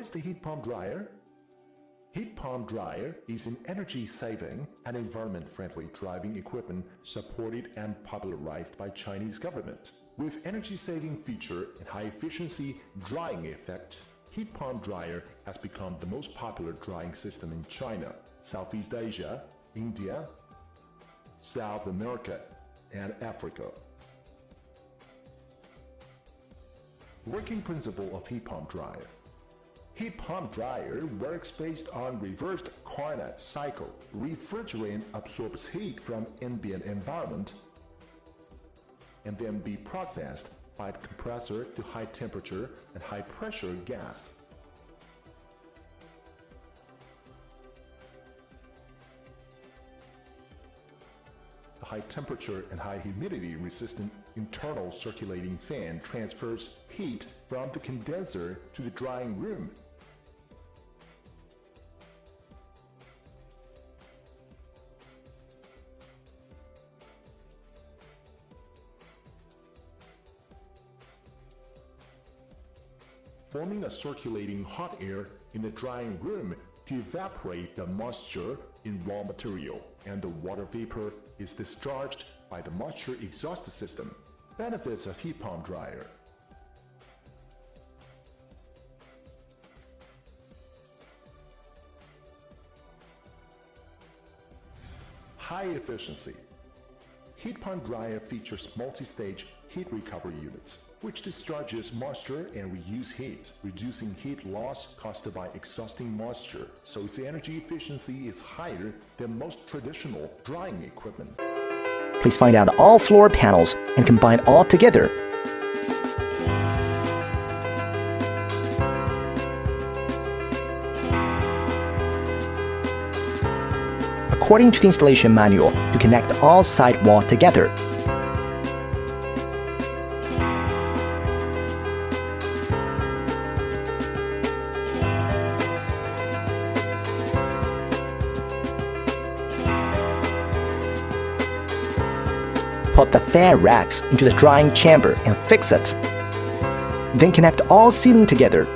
What is the heat pump dryer? Heat pump dryer is an energy-saving and environment-friendly driving equipment supported and popularized by Chinese government. With energy-saving feature and high-efficiency drying effect, heat pump dryer has become the most popular drying system in China, Southeast Asia, India, South America, and Africa. Working principle of heat pump dryer. Heat pump dryer works based on reversed Carnot cycle. Refrigerant absorbs heat from ambient environment and then be processed by the compressor to high temperature and high pressure gas. The high temperature and high humidity resistant internal circulating fan transfers heat from the condenser to the drying room. Forming a circulating hot air in the drying room to evaporate the moisture in raw material, and the water vapor is discharged by the moisture exhaust system. Benefits of heat pump dryer. High efficiency. Heat pump dryer features multi-stage heat recovery units, which discharges moisture and reuse heat, reducing heat loss caused by exhausting moisture, so its energy efficiency is higher than most traditional drying equipment. Please find out all floor panels and combine all together. According to the installation manual, to connect all side wall together. Put the fan racks into the drying chamber and fix it. Then connect all ceiling together.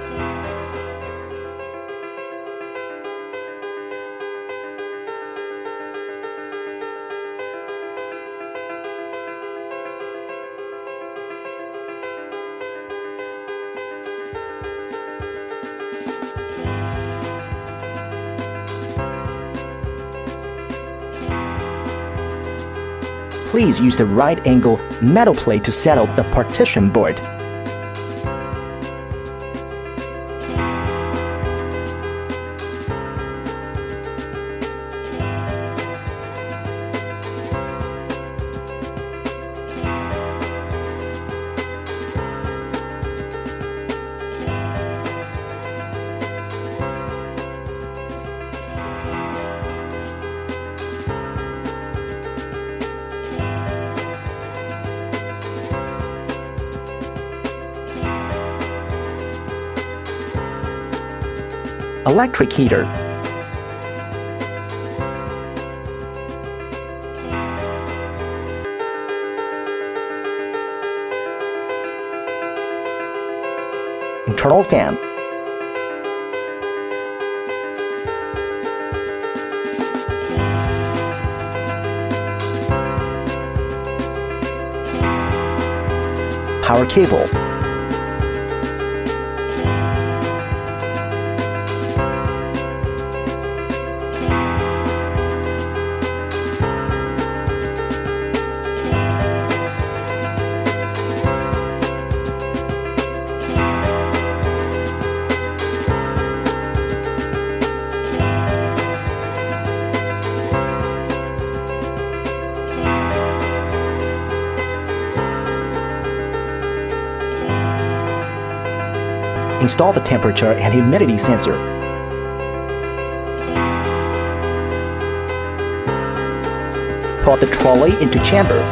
Please use the right angle metal plate to settle the partition board. Electric heater. Internal fan. Power cable. Install the temperature and humidity sensor. Put the trolley into chamber.